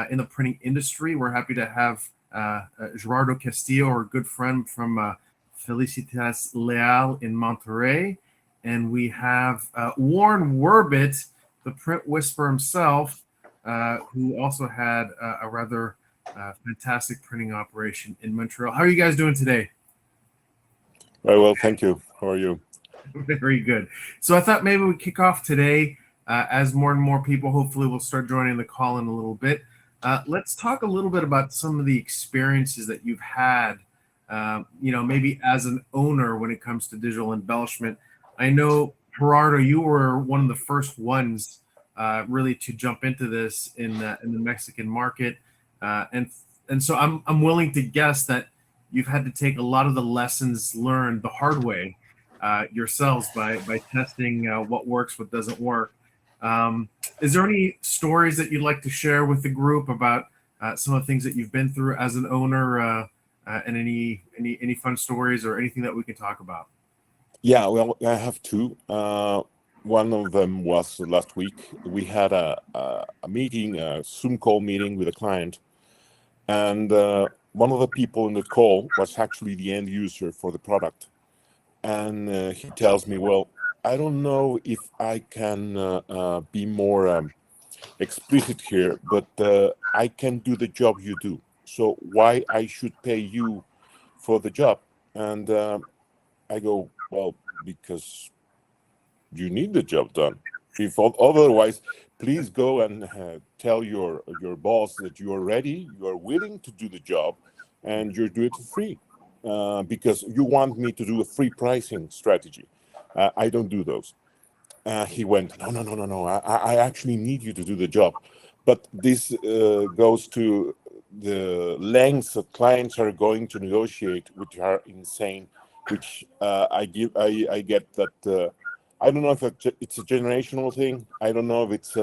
in the printing industry. We're happy to have Gerardo Castillo, our good friend from Felicitas Leal in Monterrey. And we have Warren Werbit, the print whisperer himself, who also had a rather fantastic printing operation in Montreal. How are you guys doing today? Very well, thank you. How are you? Very good. So I thought maybe we kick off today as more and more people hopefully will start joining the call in a little bit. Let's talk a little bit about some of the experiences that you've had, maybe as an owner when it comes to digital embellishment. I know, Gerardo, you were one of the first ones really to jump into this in the Mexican market, and so I'm willing to guess that you've had to take a lot of the lessons learned the hard way yourselves by testing what works, what doesn't work. Is there any stories that you'd like to share with the group about some of the things that you've been through as an owner, and any fun stories or anything that we can talk about? Yeah, well, I have two. One of them was last week. We had a meeting, a Zoom call meeting with a client, and one of the people in the call was actually the end user for the product. And he tells me, well, I don't know if I can be more explicit here, but I can do the job you do. So why I should pay you for the job? And I go, well, because you need the job done. If otherwise, please go and tell your boss that you are ready, you are willing to do the job, and you do it for free. Because you want me to do a free pricing strategy. I don't do those. He went, no. I actually need you to do the job. But this goes to the lengths that clients are going to negotiate, which are insane. Which I get that. I don't know if it's a generational thing. I don't know if it's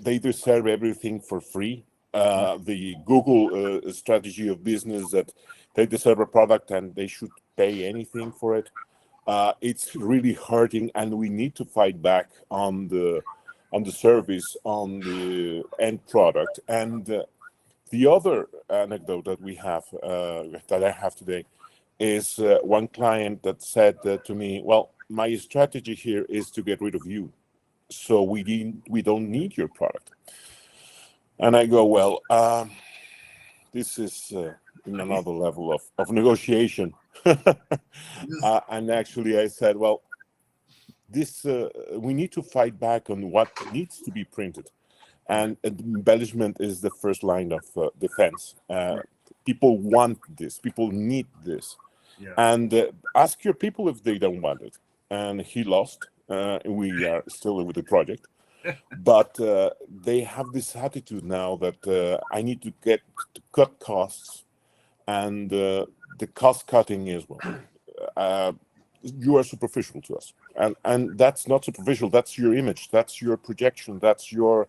they deserve everything for free. The Google strategy of business that they deserve a product and they should pay anything for it. It's really hurting, and we need to fight back on the service, on the end product. And the other anecdote that we have, that I have today, is one client that said to me, well, my strategy here is to get rid of you, so we don't need your product. And I go, well, this is in another level of negotiation. And actually I said, well, this we need to fight back on what needs to be printed. And embellishment is the first line of defense. People want this. People need this. Yeah. And ask your people if they don't want it. And he lost. We are still with the project. But they have this attitude now that I need to cut costs. And the cost cutting is, well, you are superficial to us. And that's not superficial. That's your image. That's your projection. That's your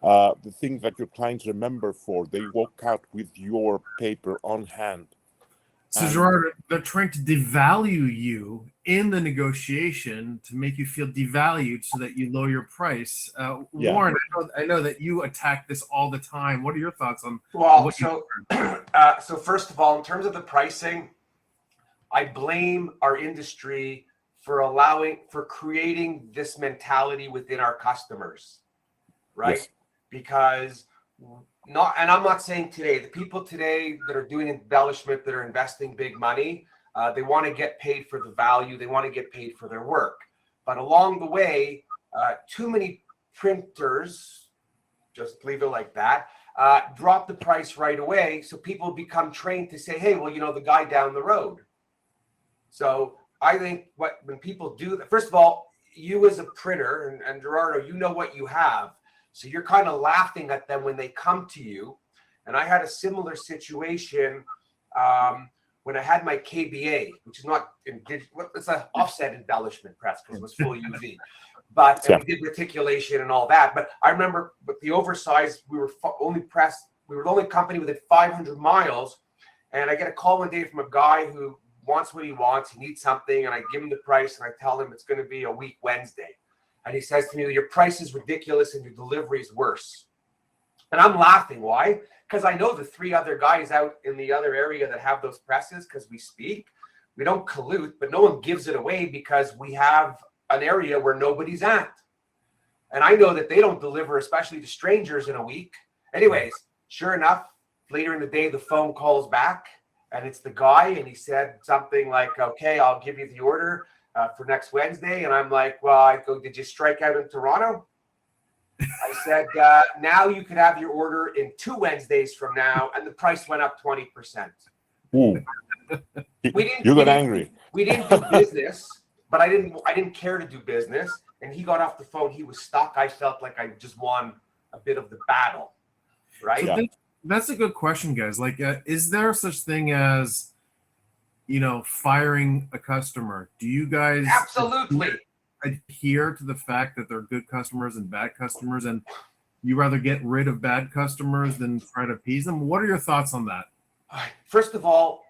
the thing that your clients remember for. They walk out with your paper on hand. So, Gerardo, they're trying to devalue you in the negotiation to make you feel devalued so that you lower your price. Yeah. Warren, I know that you attack this all the time. What are your thoughts on what so first of all, in terms of the pricing, I blame our industry for creating this mentality within our customers, right? Yes. Because and I'm not saying today, the people today that are doing embellishment, that are investing big money, they want to get paid for the value, they want to get paid for their work. But along the way, too many printers, just leave it like that, drop the price right away. So people become trained to say, hey, well, the guy down the road. So I think when people do that, first of all, you as a printer, and Gerardo, you know what you have. So you're kind of laughing at them when they come to you. And I had a similar situation when I had my KBA, which is not it's an offset embellishment press because it was full UV. But we did reticulation and all that. But I remember with the oversized, we were the only company within 500 miles. And I get a call one day from a guy who wants what he wants. He needs something. And I give him the price and I tell him it's going to be a week Wednesday. And he says to me, your price is ridiculous and your delivery is worse. And I'm laughing. Why? Because I know the 3 other guys out in the other area that have those presses, because we speak. We don't collude, but no one gives it away because we have an area where nobody's at. And I know that they don't deliver, especially to strangers, in a week. Anyways, sure enough, later in the day, the phone calls back, and it's the guy, and he said something like, okay, I'll give you the order for next Wednesday. And I'm like, well, I go, did you strike out in Toronto? I said, now you could have your order in 2 Wednesdays from now, and the price went up 20%. Ooh. You got angry. We didn't do business, but I didn't care to do business. And he got off the phone. He was stuck. I felt like I just won a bit of the battle, right? So that's a good question, guys. Like, is there such thing as, firing a customer? Do you guys Absolutely adhere to the fact that there are good customers and bad customers, and you rather get rid of bad customers than try to appease them? What are your thoughts on that? First of all,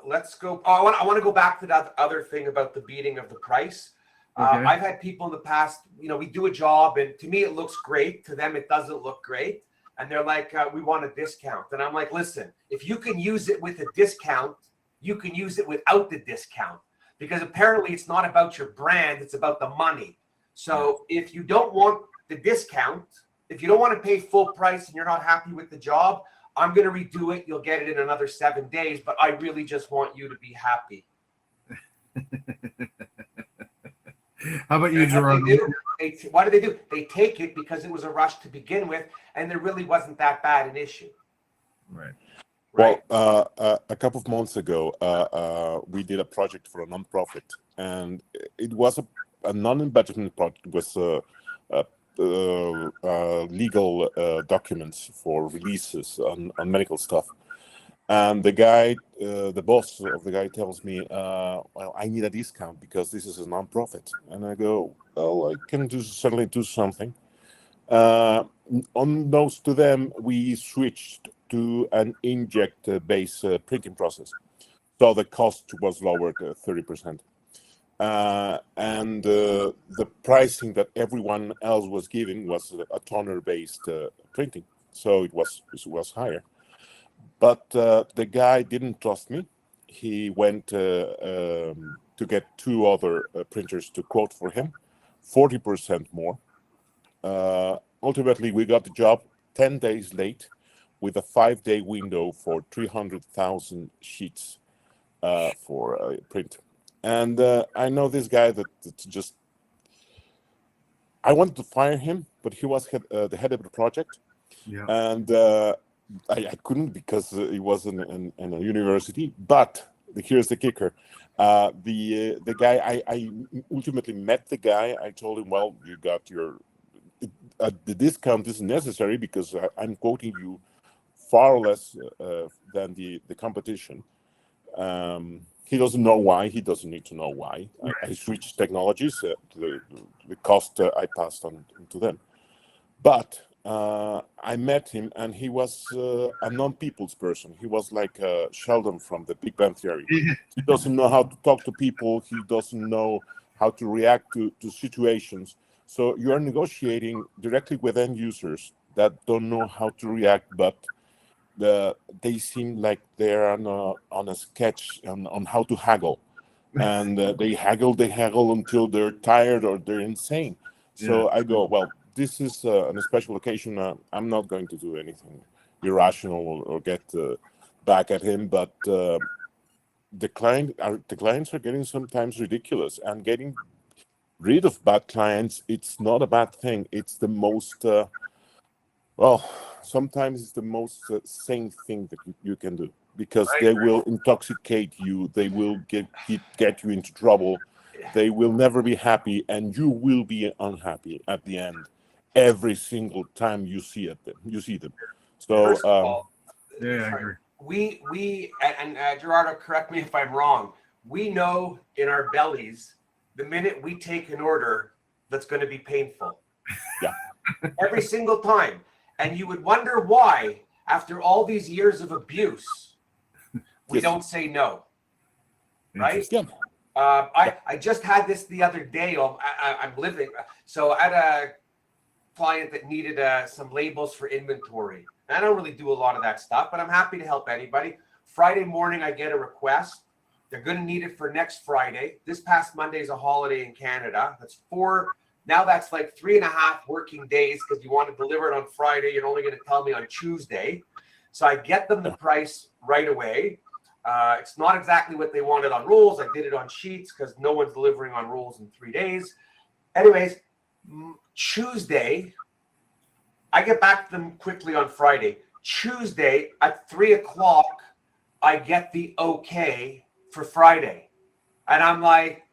let's go. Oh, I want to go back to that other thing about the beating of the price. Okay. I've had people in the past, we do a job, and to me it looks great. To them, it doesn't look great. And they're like, we want a discount. And I'm like, listen, if you can use it with a discount, you can use it without the discount. Because apparently it's not about your brand, it's about the money. So if you don't want the discount, if you don't want to pay full price and you're not happy with the job, I'm going to redo it. You'll get it in another 7 days, but I really just want you to be happy. How about you, Gerardo? What do? They take it because it was a rush to begin with, and there really wasn't that bad an issue. Right. Well, a couple of months ago, we did a project for a nonprofit, and it was a non-budgeting project. It was legal documents for releases on medical stuff. And the guy, the boss of the guy tells me, well, I need a discount because this is a nonprofit. And I go, well, I can certainly do something. Unbeknownst to them, we switched to an inkjet-based printing process. So the cost was lowered 30%. And the pricing that everyone else was giving was a toner-based printing. So it was higher. But the guy didn't trust me. He went to get 2 other printers to quote for him, 40% more. Ultimately, we got the job 10 days late with a 5-day window for 300,000 sheets for print. And I know this guy that just... I wanted to fire him, but he was the head of the project. Yeah. And... I couldn't because he was in a university. But here's the kicker: the guy. I ultimately met the guy. I told him, "Well, you got your the discount isn't necessary because I'm quoting you far less than the competition." He doesn't know why. He doesn't need to know why. I switched technologies. The cost I passed on to them, but. I met him, and he was a non-people's person. He was like Sheldon from the Big Bang Theory. He doesn't know how to talk to people. He doesn't know how to react to situations. So you are negotiating directly with end users that don't know how to react, but they seem like they're on a sketch on how to haggle. And they haggle until they're tired or they're insane. So I go, well, this is on a special occasion. I'm not going to do anything irrational or get back at him. But the clients are getting sometimes ridiculous, and getting rid of bad clients, it's not a bad thing. It's the most sometimes it's the most sane thing that you can do, because they will intoxicate you. They will get you into trouble. They will never be happy, and you will be unhappy at the end. Every single time you see them. So First of all, I agree. We and Gerardo, correct me if I'm wrong. We know in our bellies the minute we take an order that's going to be painful. Yeah. Every single time, and you would wonder why, after all these years of abuse, we don't say no. Right? Yeah. I just had this the other day. I'm living. So at client that needed some labels for inventory. And I don't really do a lot of that stuff, but I'm happy to help anybody. Friday morning, I get a request. They're going to need it for next Friday. This past Monday is a holiday in Canada. Now that's like 3.5 working days because you want to deliver it on Friday. You're only going to tell me on Tuesday. So I get them the price right away. It's not exactly what they wanted on rolls. I did it on sheets because no one's delivering on rolls in 3 days. Anyways, Tuesday, I get back to them quickly on Friday. Tuesday at 3 o'clock, I get the okay for Friday. And I'm like,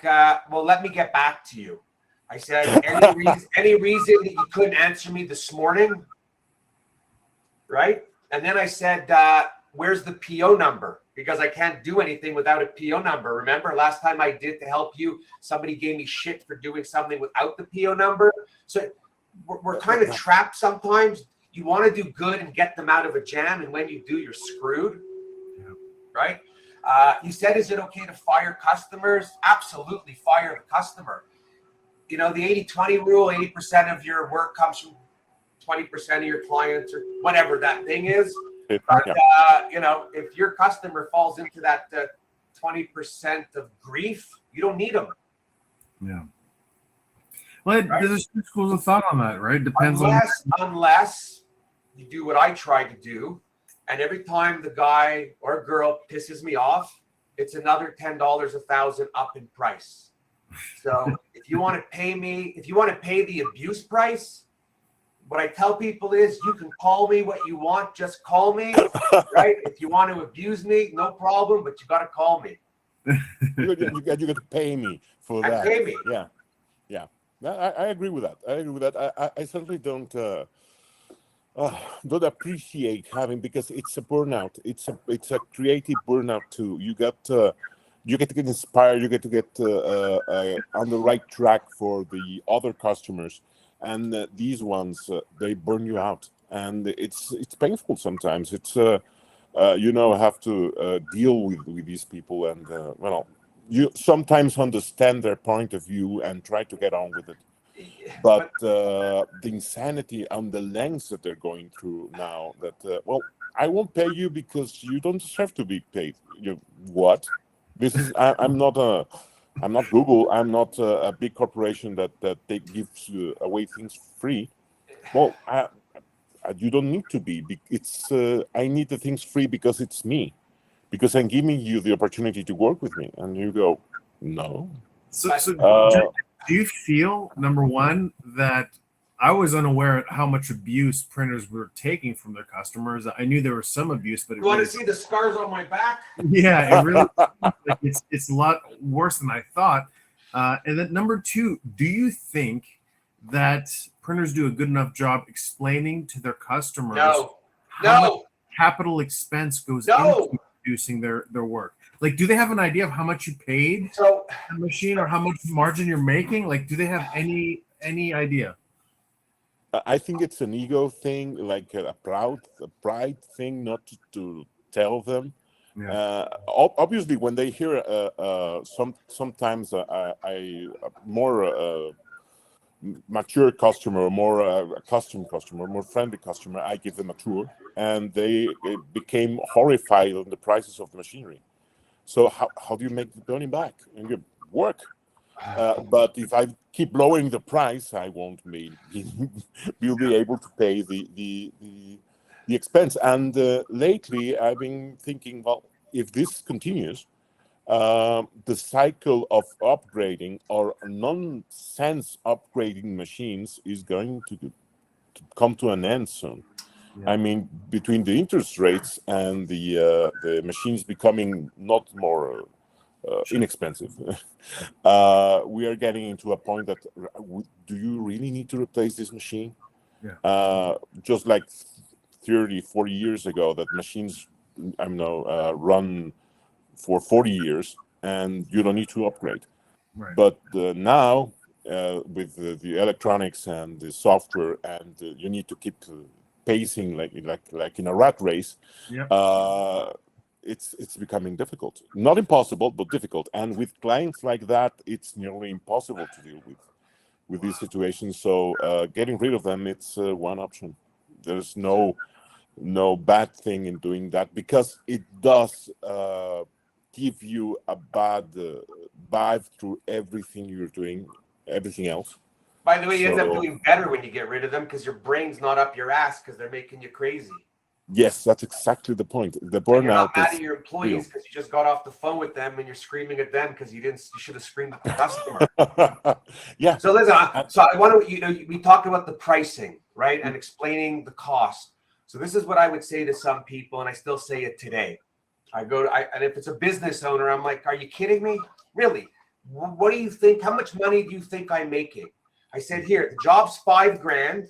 well, let me get back to you. I said, any reason that you couldn't answer me this morning? Right? And then I said, where's the PO number? Because I can't do anything without a PO number. Remember last time I did to help you, somebody gave me shit for doing something without the PO number. So we're kind of trapped sometimes. You want to do good and get them out of a jam. And when you do, you're screwed. Yeah. Right? You said, is it okay to fire customers? Absolutely fire the customer. You know, the 80-20 rule, 80% of your work comes from 20% of your clients or whatever that thing is. But, you know, if your customer falls into that 20% of grief, you don't need them. Yeah. Well, right? There's two schools of thought on that, right? Depends unless you do what I try to do. And every time the guy or girl pisses me off, it's another $10 1,000 up in price. So if you want to pay me, if you want to pay the abuse price, what I tell people is you can call me what you want, just call me, right? If you want to abuse me, no problem, but you got to call me. You got to pay me for that. Pay me. Yeah. I agree with that. I certainly don't appreciate having, because it's a burnout. It's a creative burnout too. You get to get inspired. You get to get on the right track for the other customers, and these ones they burn you out, and it's painful sometimes. It's have to deal with these people, and you sometimes understand their point of view and try to get on with it. But the insanity and the lengths that they're going through now, that I won't pay you because you don't deserve to be paid. What? This is I'm not Google. I'm not a big corporation that they gives away things free. Well, you don't need to be. It's I need the things free because it's me, because I'm giving you the opportunity to work with me, and you go, no. So do you feel, number one, that I was unaware of how much abuse printers were taking from their customers? I knew there was some abuse, but you want to see the scars on my back? Yeah, it really it's a lot worse than I thought. And then number two, do you think that printers do a good enough job explaining to their customers how much capital expense goes into producing their work? Like, do they have an idea of how much you paid the machine or how much margin you're making? Like, do they have any idea? I think it's an ego thing, like a pride thing, not to tell them. Yeah. Obviously, when they hear sometimes a more mature customer, more accustomed customer, more friendly customer, I give them a tour, and they became horrified on the prices of the machinery. So how do you make the money back? And you work. But if I keep lowering the price, I won't be able to pay the expense. And lately, I've been thinking, well, if this continues, the cycle of upgrading or nonsense upgrading machines is going to come to an end soon. Yeah. I mean, between the interest rates and the machines becoming not more inexpensive, we are getting into a point that do you really need to replace this machine? Yeah. Just like 30, 40 years ago, that machines run for 40 years and you don't need to upgrade. Right. But now with the electronics and the software, and you need to keep pacing like in a rat race. Yep. It's becoming difficult. Not impossible, but difficult. And with clients like that, it's nearly impossible to deal with, with these situations. So getting rid of them, it's one option. There's no bad thing in doing that, because it does give you a bad vibe through everything you're doing, everything else. By the way, you end up doing better when you get rid of them, because your brain's not up your ass because they're making you crazy. Yes, that's exactly the point. The burnout. And you're not mad at your employees because you just got off the phone with them and you're screaming at them because you should have screamed at the customer. Yeah. So listen, so I want to, we talked about the pricing, right? And explaining the cost. So this is what I would say to some people, and I still say it today. And if it's a business owner, I'm like, are you kidding me? Really? What do you think? How much money do you think I'm making? I said, here, the job's $5,000.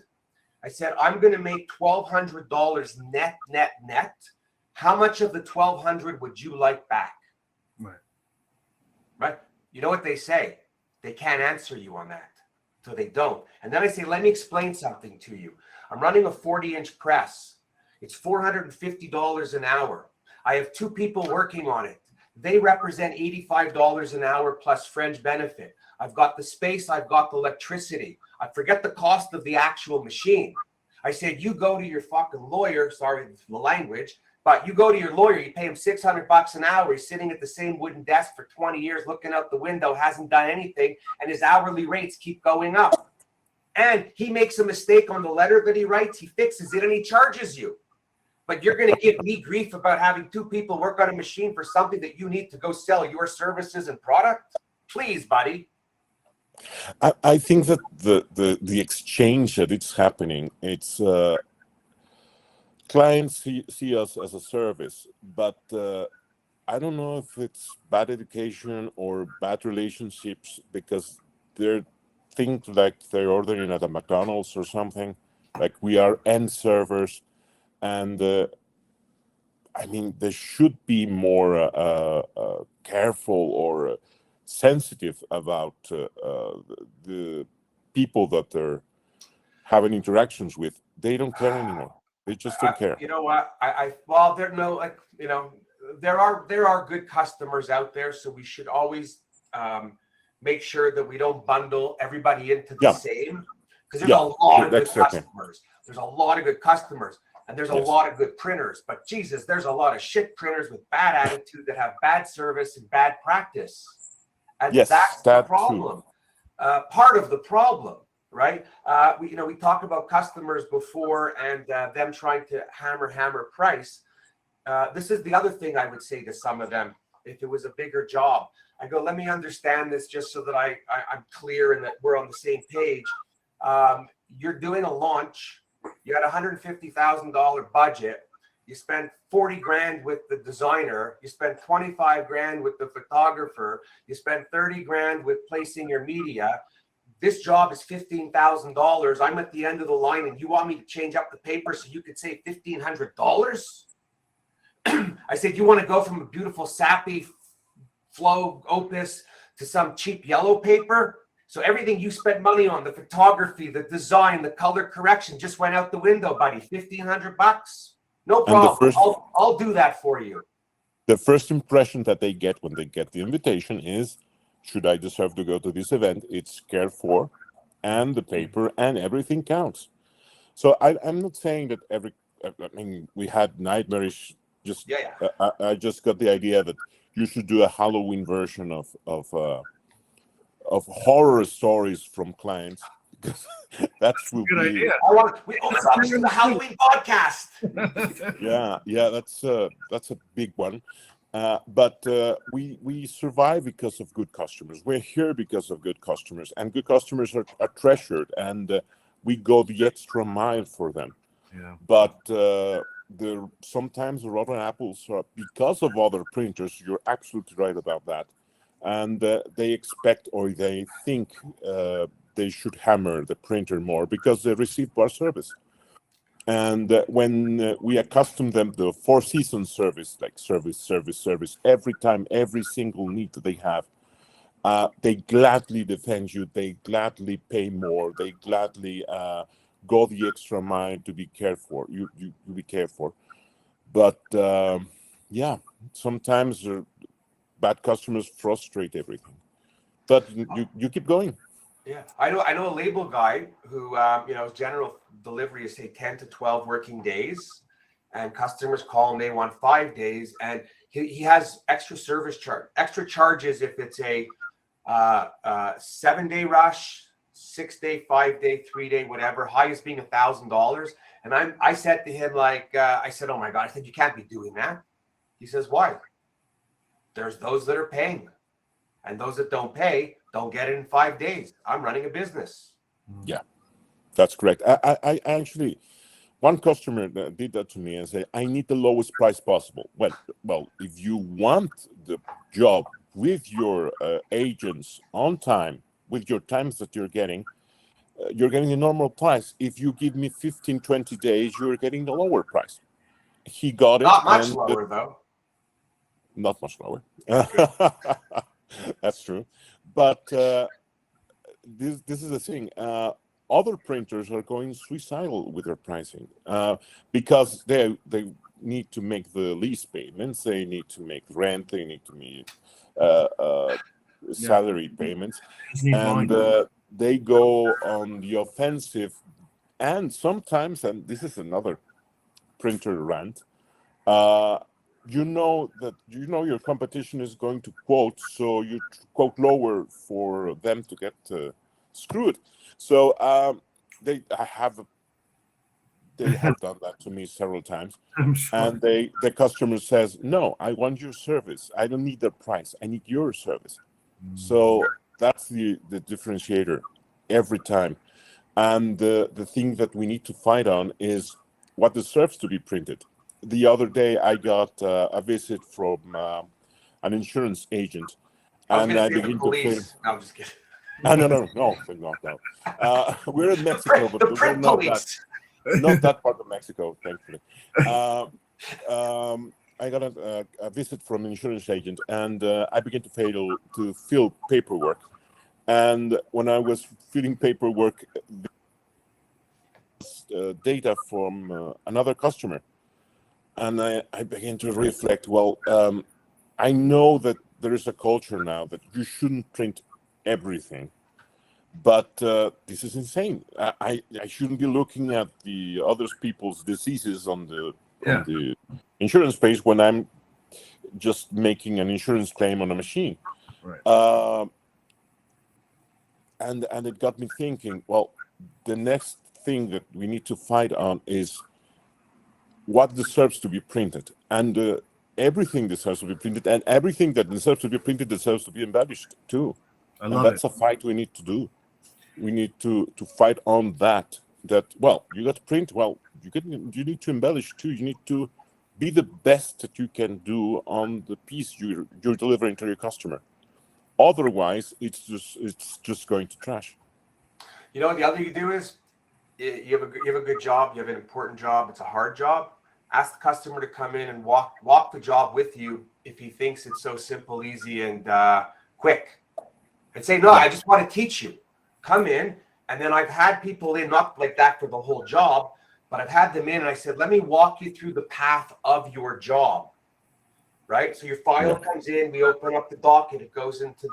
I said, I'm going to make $1,200 net. How much of the $1,200 would you like back? Right. You know what they say? They can't answer you on that. So they don't. And then I say, let me explain something to you. I'm running a 40-inch press. It's $450 an hour. I have 2 people working on it. They represent $85 an hour plus fringe benefit. I've got the space. I've got the electricity. I forget the cost of the actual machine. I said, you go to your fucking lawyer. Sorry for the language, but you go to your lawyer. You pay him $600 an hour. He's sitting at the same wooden desk for 20 years, looking out the window, hasn't done anything, and his hourly rates keep going up. And he makes a mistake on the letter that he writes. He fixes it, and he charges you. But you're going to give me grief about having 2 people work on a machine for something that you need to go sell your services and product? Please, buddy. I think that the exchange that it's happening, it's clients see us as a service, but I don't know if it's bad education or bad relationships, because they're think like they're ordering at a McDonald's or something. Like, we are end servers, and I mean, they should be more careful or sensitive about the people that they're having interactions with. They don't care anymore. They just don't care. You know what? Well, there no, like, you know, there are good customers out there, so we should always make sure that we don't bundle everybody into the same, because there's a lot of good customers. There's a lot of good customers, and there's a lot of good printers. But Jesus, there's a lot of shit printers with bad attitude that have bad service and bad practice. And that's the problem. Part of the problem, right? We talked about customers before and them trying to hammer price. This is the other thing I would say to some of them. If it was a bigger job, I go, let me understand this just so that I'm clear and that we're on the same page. You're doing a launch. You had $150,000 budget. You spent 40 grand with the designer. You spent 25 grand with the photographer. You spent 30 grand with placing your media. This job is $15,000. I'm at the end of the line, and you want me to change up the paper so you could save $1,500? I said, you want to go from a beautiful sappy flow opus to some cheap yellow paper? So everything you spent money on, the photography, the design, the color correction, just went out the window, buddy. $1,500? No problem. I'll do that for you. The first impression that they get when they get the invitation is, should I deserve to go to this event? It's cared for, and the paper and everything counts. So I'm not saying that we had nightmarish. I just got the idea that you should do a Halloween version of horror stories from clients. That's a good idea. This is the Halloween podcast. That's a big one. But we survive because of good customers. We're here because of good customers, and good customers are treasured, and we go the extra mile for them. Yeah. But sometimes the rotten apples are because of other printers. You're absolutely right about that, and they expect, or they think they should hammer the printer more because they receive our service. And when we accustom them to 4 seasons service, like service, every time, every single need that they have, they gladly defend you. They gladly pay more. They gladly go the extra mile to be cared for. You be cared for. But sometimes bad customers frustrate everything. But you keep going. Yeah, I know a label guy who, his general delivery is say 10 to 12 working days, and customers call and they want 5 days, and he has extra charges if it's a 7-day rush, 6-day, 5-day, 3-day, whatever. Highest being $1,000. And I said to him, like, I said, oh my God, I said, you can't be doing that. He says, why? There's those that are paying, and those that don't pay don't get it in 5 days. I'm running a business. Yeah, that's correct. I actually, one customer that did that to me and said, I need the lowest price possible. Well, if you want the job with your agents on time, with your times that you're getting the normal price. If you give me 15, 20 days, you're getting the lower price. He got it. Not much lower, though. Not much lower. That's true. But this is the thing. Other printers are going suicidal with their pricing because they need to make the lease payments, they need to make rent, they need to make salary payments, and they go on the offensive. And sometimes, and this is another printer rant, your competition is going to quote, so you quote lower for them to get screwed. So they have done that to me several times. I'm sure. And the customer says, no, I want your service. I don't need the price. I need your service. So that's the differentiator every time. And the thing that we need to fight on is what deserves to be printed. The other day, I got a visit from an insurance agent, and I began to think. No, I'm just kidding. No, thank God, no. We're in Mexico, but we're not that part of Mexico, thankfully. I got a visit from an insurance agent, and I began to fill paperwork. And when I was filling paperwork, data from another customer, and I began to reflect. Well, I know that there is a culture now that you shouldn't print everything, but this is insane. I shouldn't be looking at the other people's diseases on the insurance page when I'm just making an insurance claim on a machine. Right. And it got me thinking, well, the next thing that we need to fight on is what deserves to be printed. And everything deserves to be printed, and everything that deserves to be printed deserves to be embellished too. And that's a fight we need to do. We need to fight on that. Well, you got to print. Well, you need to embellish too. You need to be the best that you can do on the piece you're delivering to your customer. Otherwise, it's just going to trash. You know what the other thing you do is you have a good job, you have an important job, it's a hard job. Ask the customer to come in and walk the job with you if he thinks it's so simple, easy, and quick. And say, no, I just want to teach you. Come in, and then I've had people in, not like that for the whole job, but I've had them in and I said, let me walk you through the path of your job. Right? So your file comes in, we open up the docket, it goes into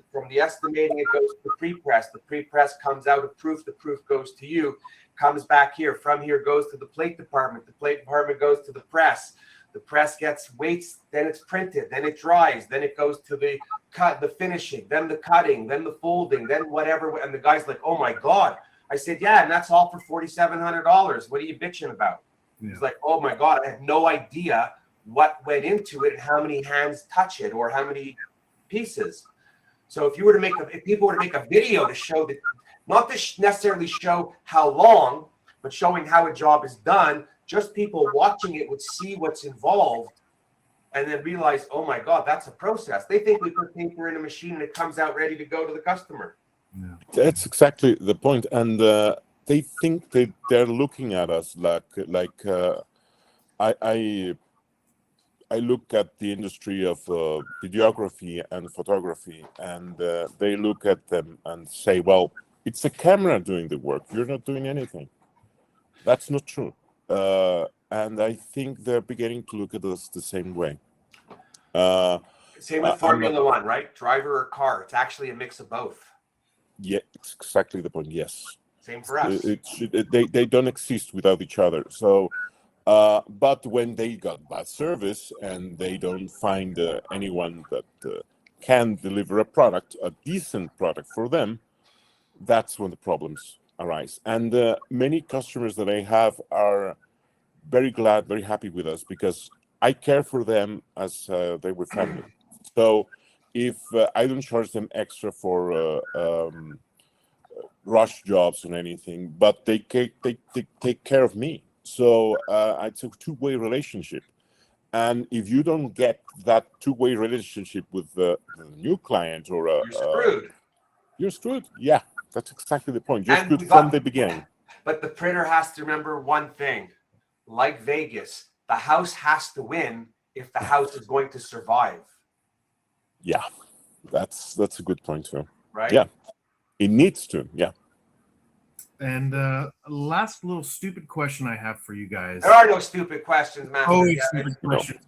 from the estimating, it goes to the pre-press. The pre-press comes out of proof, the proof goes to you, comes back here. From here goes to the plate department. The plate department goes to the press. The press waits, then it's printed, then it dries, then it goes to the cut, the finishing, then the cutting, then the folding, then whatever. And the guy's like, oh my God. I said, yeah, and that's all for $4,700. What are you bitching about? Yeah. He's like, oh my God, I have no idea what went into it and how many hands touch it or how many pieces. So if people were to make a video to show that, not to necessarily show how long, but showing how a job is done, just people watching it would see what's involved and then realize, oh my God, that's a process. They think we put paper in a machine and it comes out ready to go to the customer. Yeah. That's exactly the point. And they think they're looking at us like I look at the industry of videography and photography, and they look at them and say, well, it's the camera doing the work. You're not doing anything. That's not true. And I think they're beginning to look at us the same way. Same with Formula One, right? Driver or car. It's actually a mix of both. Yeah, it's exactly the point. Yes. Same for us. They don't exist without each other. So, but when they got bad service and they don't find anyone that can deliver a decent product for them, that's when the problems arise. And many customers that I have are very glad, very happy with us because I care for them as they were family. So if I don't charge them extra for rush jobs or anything, but they take care of me. So it's a two-way relationship. And if you don't get that two-way relationship with the new client or You're screwed. you're screwed. Yeah, that's exactly the point. You're And screwed from the beginning. But the printer has to remember one thing. Like Vegas, the house has to win if the house is going to survive. Yeah, that's a good point too. Right? Yeah, it needs to. Yeah. And last little stupid question I have for you guys. There are no stupid questions, Master. Always stupid questions.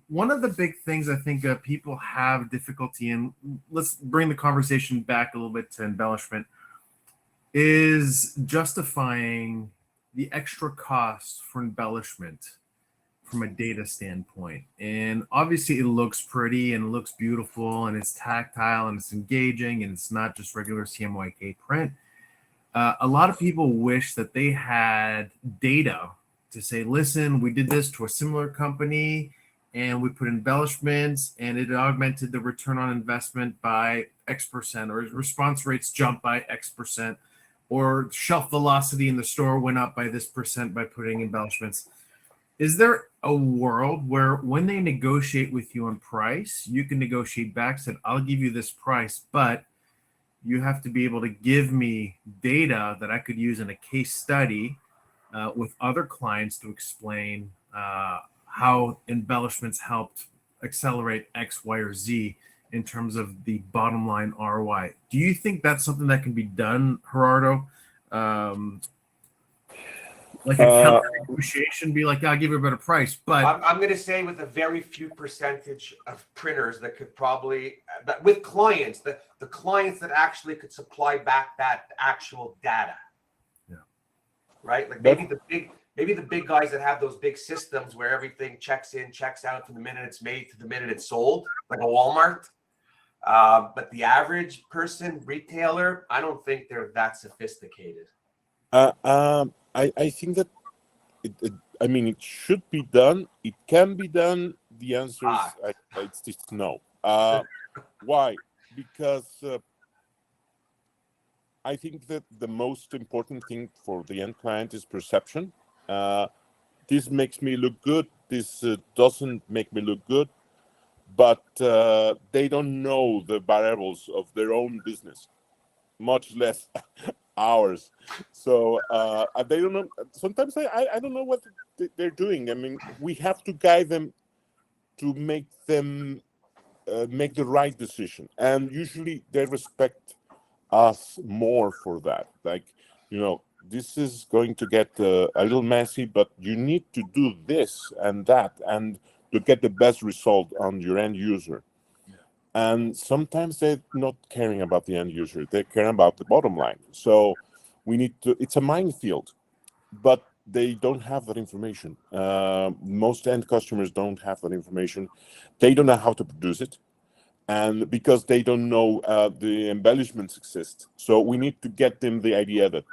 One of the big things I think people have difficulty in, let's bring the conversation back a little bit to embellishment, is justifying the extra cost for embellishment from a data standpoint. And obviously it looks pretty and it looks beautiful and it's tactile and it's engaging and it's not just regular CMYK print. A lot of people wish that they had data to say, listen, we did this to a similar company and we put embellishments and it augmented the return on investment by X%, or response rates jumped by X%, or shelf velocity in the store went up by this percent by putting embellishments. Is there a world where when they negotiate with you on price, you can negotiate back, said, I'll give you this price, but you have to be able to give me data that I could use in a case study with other clients to explain how embellishments helped accelerate X, Y, or Z in terms of the bottom line ROI. Do you think that's something that can be done, Gerardo? Like a counter negotiation, be like, I'll give you a better price. But I'm going to say with a very few percentage of printers that could probably, but with clients, the clients that actually could supply back that actual data. Yeah. Right? Like maybe the big guys that have those big systems where everything checks in, checks out from the minute it's made to the minute it's sold, like a Walmart. But the average person, retailer, I don't think they're that sophisticated. I think that it should be done. It can be done. The answer is it's just no. Why? Because I think that the most important thing for the end client is perception. This makes me look good. This doesn't make me look good. But they don't know the variables of their own business, much less ours. So they don't know. Sometimes I don't know what they're doing. I mean, we have to guide them to make them make the right decision. And usually they respect us more for that. Like, this is going to get a little messy, but you need to do this and that and to get the best result on your end user. And sometimes they're not caring about the end user. They're caring about the bottom line. So it's a minefield, but they don't have that information. Most end customers don't have that information. They don't know how to produce it. And because they don't know the embellishments exist. So we need to get them the idea that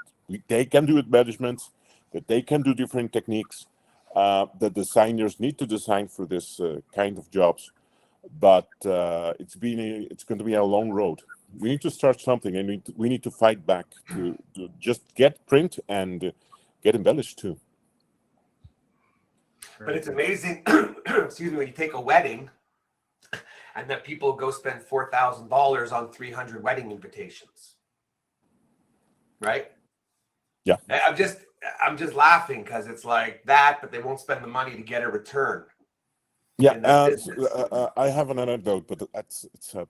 they can do embellishments, that they can do different techniques, that designers need to design for this kind of jobs. But it's going to be a long road. We need to start something, and we need to fight back to just get print and get embellished too. But it's amazing, excuse me, when you take a wedding and then people go spend $4,000 on 300 wedding invitations, right? Yeah. I'm just laughing because it's like that, but they won't spend the money to get a return. Yeah, I have an anecdote, but it's a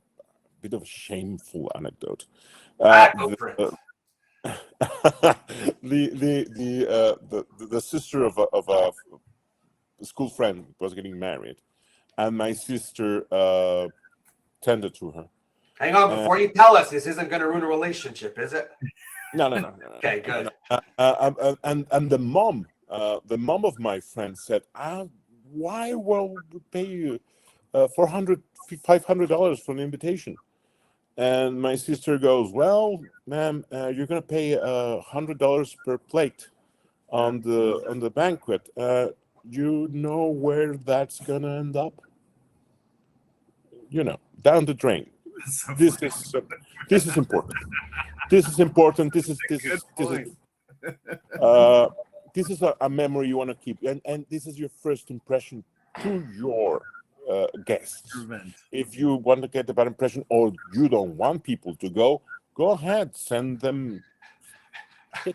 bit of a shameful anecdote. Go for it. The sister of a school friend was getting married, and my sister tended to her, Hang on, before you tell us, this isn't going to ruin a relationship, is it? No. Okay, good. And the mom of my friend said, why will we pay you $500 for an invitation? And my sister goes, well, ma'am, you're going to pay $100 per plate on the banquet. You know where that's going to end up? Down the drain. So This is important. This is important. This is a memory you want to keep, and this is your first impression to your guests. event. If you want to get a bad impression, or you don't want people to go ahead, send them. You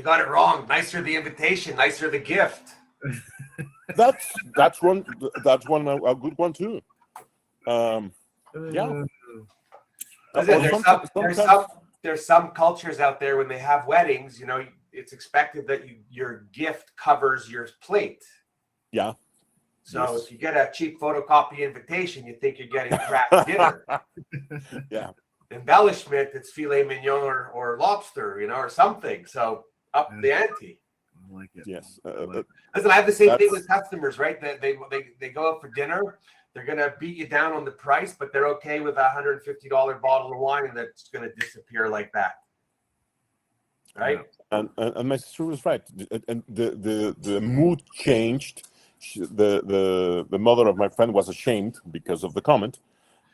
got it wrong. Nicer the invitation, nicer the gift. That's one a good one too. Yeah. Listen, there's some cultures out there when they have weddings, it's expected that your gift covers your plate. Yeah. So Yes. if you get a cheap photocopy invitation, you think you're getting craft dinner. Yeah. Embellishment, it's filet mignon or lobster, or something. So up the ante. I like it. Yes. Listen, I have the same thing with customers, right? They go out for dinner. They're going to beat you down on the price, but they're okay with a $150 bottle of wine that's going to disappear like that. Right? Yeah. And my sister was right. And the mood changed. The mother of my friend was ashamed because of the comment,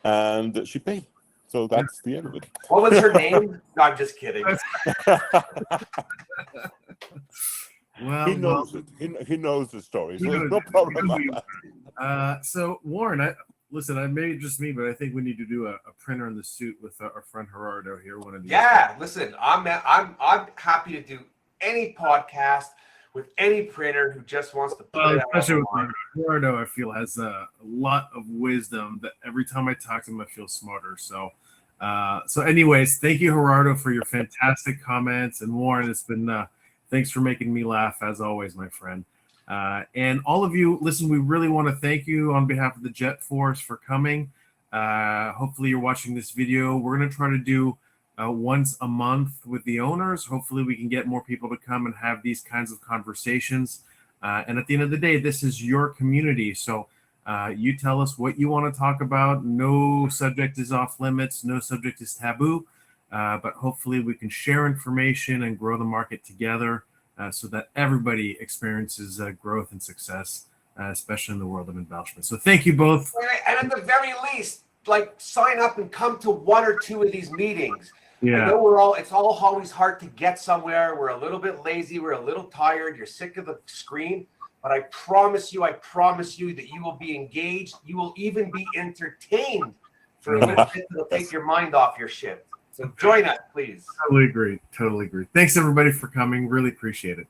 and she paid. So that's the end of it. What was her name? No, I'm just kidding. Well, He knows it. He knows the story. So there's no problem about that. So Warren, listen, I may just me, but I think we need to do a printer in the suit with our friend Gerardo here. One of these. Yeah, listen, I'm happy to do any podcast with any printer who just wants to put it out. Especially with Gerardo, I feel has a lot of wisdom that every time I talk to him, I feel smarter. So, anyways, thank you, Gerardo, for your fantastic comments, and Warren, it's been thanks for making me laugh as always, my friend. And all of you, listen, we really want to thank you on behalf of the JETforce for coming. Hopefully you're watching this video. We're going to try to do once a month with the owners. Hopefully we can get more people to come and have these kinds of conversations. And at the end of the day, this is your community. So you tell us what you want to talk about. No subject is off limits. No subject is taboo. But hopefully we can share information and grow the market together. So that everybody experiences growth and success, especially in the world of embellishment. So thank you both. And at the very least, sign up and come to one or two of these meetings. Yeah. I know it's always hard to get somewhere. We're a little bit lazy. We're a little tired. You're sick of the screen. But I promise you that you will be engaged. You will even be entertained for a little bit that'll take your mind off your shit. So join us, please. Totally agree. Totally agree. Thanks, everybody, for coming. Really appreciate it.